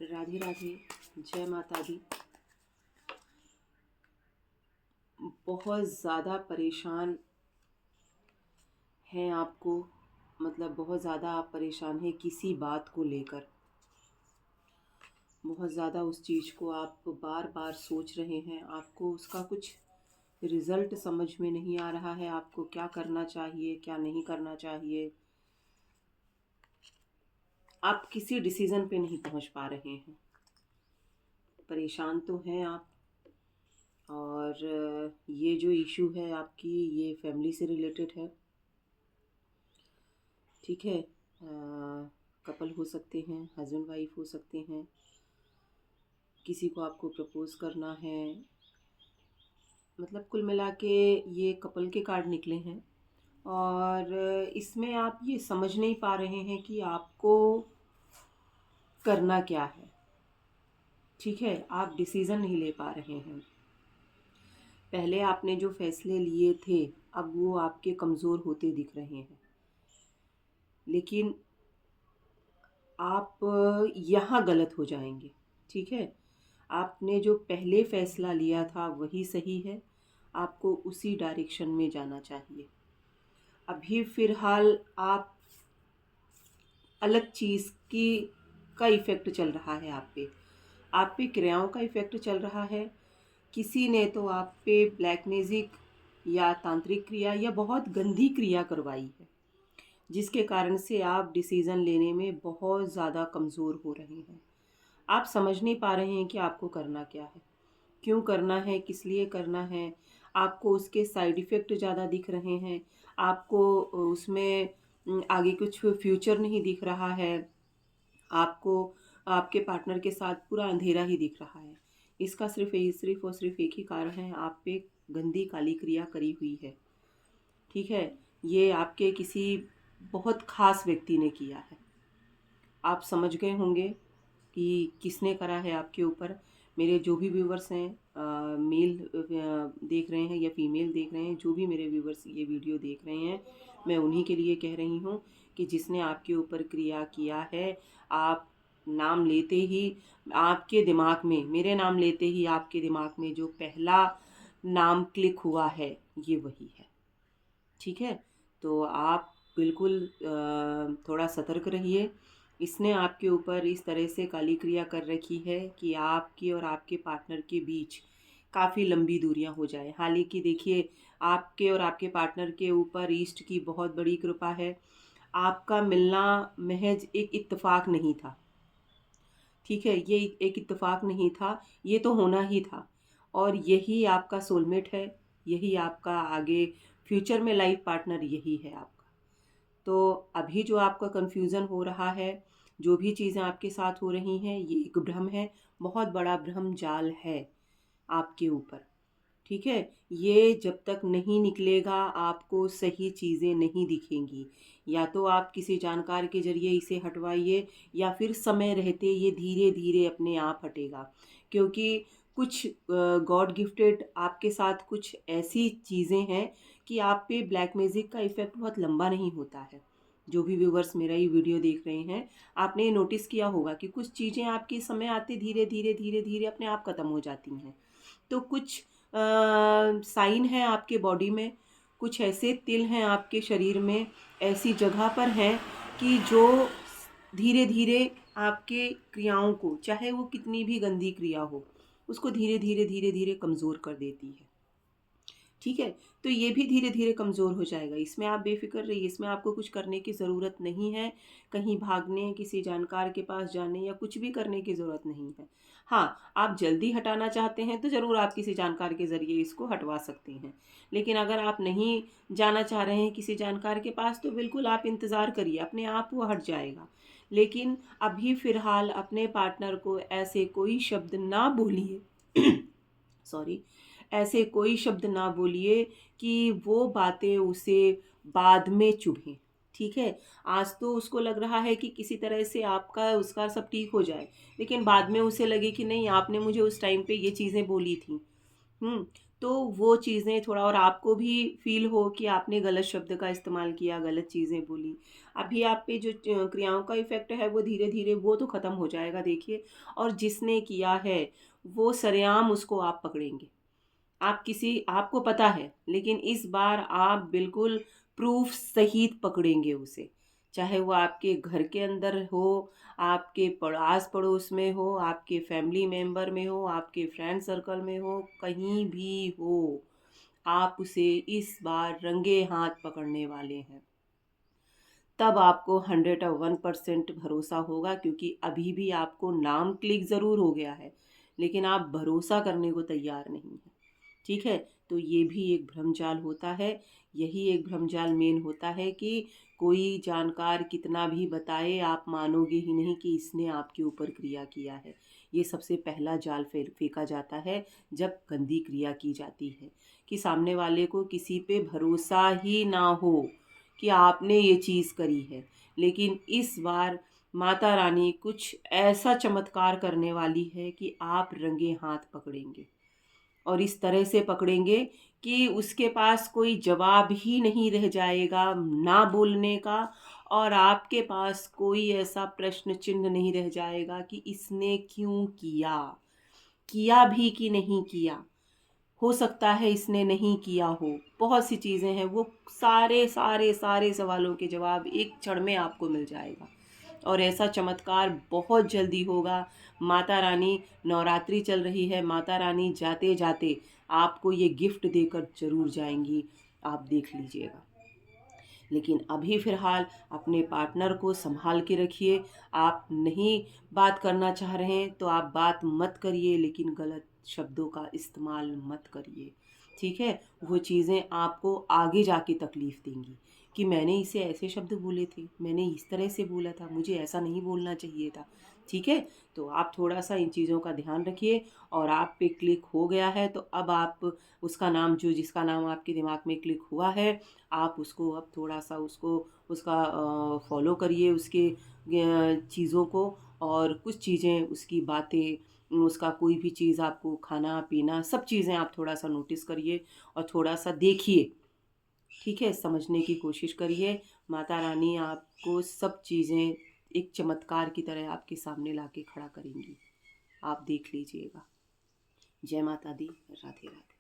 राधे राधे, जय माता दी। बहुत ज़्यादा परेशान हैं आपको, मतलब बहुत ज़्यादा आप परेशान हैं किसी बात को लेकर। बहुत ज़्यादा उस चीज़ को आप बार बार सोच रहे हैं, आपको उसका कुछ रिज़ल्ट समझ में नहीं आ रहा है। आपको क्या करना चाहिए, क्या नहीं करना चाहिए, आप किसी डिसीज़न पे नहीं पहुंच पा रहे हैं। परेशान तो हैं आप। और ये जो इशू है आपकी, ये फैमिली से रिलेटेड है। ठीक है, कपल हो सकते हैं, हस्बैंड वाइफ हो सकते हैं, किसी को आपको प्रपोज करना है। मतलब कुल मिला के ये कपल के कार्ड निकले हैं। और इसमें आप ये समझ नहीं पा रहे हैं कि आपको करना क्या है। ठीक है, आप डिसीज़न नहीं ले पा रहे हैं। पहले आपने जो फैसले लिए थे, अब वो आपके कमज़ोर होते दिख रहे हैं। लेकिन आप यहाँ गलत हो जाएंगे। ठीक है, आपने जो पहले फैसला लिया था वही सही है। आपको उसी डायरेक्शन में जाना चाहिए। अभी फ़िलहाल आप अलग चीज़ की का इफ़ेक्ट चल रहा है आप पे क्रियाओं का इफ़ेक्ट चल रहा है। किसी ने तो आप पे ब्लैक मैजिक या तांत्रिक क्रिया या बहुत गंदी क्रिया करवाई है, जिसके कारण से आप डिसीज़न लेने में बहुत ज़्यादा कमज़ोर हो रहे हैं। आप समझ नहीं पा रहे हैं कि आपको करना क्या है, क्यों करना है, किस लिए करना है। आपको उसके साइड इफ़ेक्ट ज़्यादा दिख रहे हैं। आपको उसमें आगे कुछ फ्यूचर नहीं दिख रहा है। आपको आपके पार्टनर के साथ पूरा अंधेरा ही दिख रहा है। इसका सिर्फ़ एक ही कारण है, आप पे गंदी काली क्रिया करी हुई है। ठीक है, ये आपके किसी बहुत ख़ास व्यक्ति ने किया है। आप समझ गए होंगे कि किसने करा है आपके ऊपर। मेरे जो भी व्यूवर्स हैं, मेल देख रहे हैं या फीमेल देख रहे हैं, जो भी मेरे व्यूवर्स ये वीडियो देख रहे हैं, मैं उन्हीं के लिए कह रही हूँ कि जिसने आपके ऊपर क्रिया किया है, आप नाम लेते ही आपके दिमाग में, मेरे नाम लेते ही आपके दिमाग में जो पहला नाम क्लिक हुआ है, ये वही है। ठीक है, तो आप बिल्कुल थोड़ा सतर्क रहिए। इसने आपके ऊपर इस तरह से काली क्रिया कर रखी है कि आपकी और आपके पार्टनर के बीच काफ़ी लंबी दूरियां हो जाए। हालांकि देखिए, आपके और आपके पार्टनर के ऊपर ईष्ट की बहुत बड़ी कृपा है। आपका मिलना महज एक इत्तेफाक नहीं था। ठीक है, ये एक इत्तेफाक नहीं था, ये तो होना ही था। और यही आपका सोलमेट है, यही आपका आगे फ्यूचर में लाइफ पार्टनर यही है आपका। तो अभी जो आपका कन्फ्यूज़न हो रहा है, जो भी चीज़ें आपके साथ हो रही हैं, ये एक भ्रम है, बहुत बड़ा भ्रम जाल है आपके ऊपर। ठीक है, ये जब तक नहीं निकलेगा आपको सही चीज़ें नहीं दिखेंगी। या तो आप किसी जानकार के ज़रिए इसे हटवाइए, या फिर समय रहते ये धीरे धीरे अपने आप हटेगा। क्योंकि कुछ गॉड गिफ्टेड आपके साथ कुछ ऐसी चीज़ें हैं कि आप पे ब्लैक मैजिक का इफ़ेक्ट बहुत लंबा नहीं होता है। जो भी व्यूवर्स मेरा ये वीडियो देख रहे हैं, आपने ये नोटिस किया होगा कि कुछ चीज़ें आपके समय आते धीरे धीरे धीरे धीरे अपने आप ख़त्म हो जाती हैं। तो कुछ साइन है आपके बॉडी में, कुछ ऐसे तिल हैं आपके शरीर में, ऐसी जगह पर हैं कि जो धीरे धीरे आपके क्रियाओं को, चाहे वो कितनी भी गंदी क्रिया हो, उसको धीरे धीरे धीरे धीरे कमज़ोर कर देती है। ठीक है, तो ये भी धीरे धीरे कमज़ोर हो जाएगा। इसमें आप बेफ़िक्र रहिए, इसमें आपको कुछ करने की ज़रूरत नहीं है। कहीं भागने, किसी जानकार के पास जाने या कुछ भी करने की ज़रूरत नहीं है। हाँ, आप जल्दी हटाना चाहते हैं तो ज़रूर आप किसी जानकार के ज़रिए इसको हटवा सकते हैं। लेकिन अगर आप नहीं जाना चाह रहे हैं किसी जानकार के पास, तो बिल्कुल आप इंतज़ार करिए, अपने आप वो हट जाएगा। लेकिन अभी फ़िलहाल अपने पार्टनर को ऐसे कोई शब्द ना बोलिए सॉरी, ऐसे कोई शब्द ना बोलिए कि वो बातें उसे बाद में चुभें। ठीक है, आज तो उसको लग रहा है कि किसी तरह से आपका उसका सब ठीक हो जाए, लेकिन बाद में उसे लगे कि नहीं, आपने मुझे उस टाइम पे ये चीज़ें बोली थी, तो वो चीज़ें थोड़ा, और आपको भी फ़ील हो कि आपने गलत शब्द का इस्तेमाल किया, गलत चीज़ें बोली। अभी आप पे जो क्रियाओं का इफ़ेक्ट है वो धीरे-धीरे वो तो ख़त्म हो जाएगा देखिए, और जिसने किया है वो सरेआम उसको आप पकड़ेंगे। आप किसी आपको पता है, लेकिन इस बार आप बिल्कुल प्रूफ़ सहित पकड़ेंगे उसे। चाहे वो आपके घर के अंदर हो, आपके आस-पड़ोस में हो, आपके फैमिली मेंबर में हो, आपके फ्रेंड सर्कल में हो, कहीं भी हो, आप उसे इस बार रंगे हाथ पकड़ने वाले हैं। तब आपको 101% भरोसा होगा, क्योंकि अभी भी आपको नाम क्लिक ज़रूर हो गया है, लेकिन आप भरोसा करने को तैयार नहीं हैं। ठीक है? तो ये भी एक भ्रमजाल होता है। यही एक भ्रमजाल मेन होता है कि कोई जानकार कितना भी बताए, आप मानोगे ही नहीं कि इसने आपके ऊपर क्रिया किया है। ये सबसे पहला जाल फेंका जाता है जब गंदी क्रिया की जाती है, कि सामने वाले को किसी पे भरोसा ही ना हो कि आपने ये चीज़ करी है। लेकिन इस बार माता रानी कुछ ऐसा चमत्कार करने वाली है कि आप रंगे हाथ पकड़ेंगे, और इस तरह से पकड़ेंगे कि उसके पास कोई जवाब ही नहीं रह जाएगा ना बोलने का, और आपके पास कोई ऐसा प्रश्न चिन्ह नहीं रह जाएगा कि इसने क्यों किया, किया भी कि नहीं किया। हो सकता है इसने नहीं किया हो, बहुत सी चीज़ें हैं, वो सारे सारे सारे सवालों के जवाब एक क्षण में आपको मिल जाएगा। और ऐसा चमत्कार बहुत जल्दी होगा। माता रानी, नवरात्रि चल रही है, माता रानी जाते जाते आपको ये गिफ्ट देकर जरूर जाएंगी, आप देख लीजिएगा। लेकिन अभी फ़िलहाल अपने पार्टनर को संभाल के रखिए। आप नहीं बात करना चाह रहे हैं तो आप बात मत करिए, लेकिन गलत शब्दों का इस्तेमाल मत करिए। ठीक है? वो चीज़ें आपको आगे जाके तकलीफ़ देंगी कि मैंने इसे ऐसे शब्द बोले थे, मैंने इस तरह से बोला था, मुझे ऐसा नहीं बोलना चाहिए था। ठीक है? तो आप थोड़ा-सा इन चीज़ों का ध्यान रखिए, और आप पे क्लिक हो गया है तो अब आप उसका नाम, जो जिसका नाम आपके दिमाग में क्लिक हुआ है, आप उसको अब थोड़ा-सा उसका फ़ॉलो करिए, उसके चीज़ों को, और कुछ चीज़ें, उसकी बातें, उसका कोई भी चीज़, आपको खाना-पीना सब चीज़ें आप थोड़ा-सा नोटिस करिए और थोड़ा-सा देखिए। ठीक है? समझने की कोशिश करिए। माता रानी आपको सब चीज़ें एक चमत्कार की तरह आपके सामने लाके खड़ा करेंगी। आप देख लीजिएगा। जय माता दी। राधे राधे।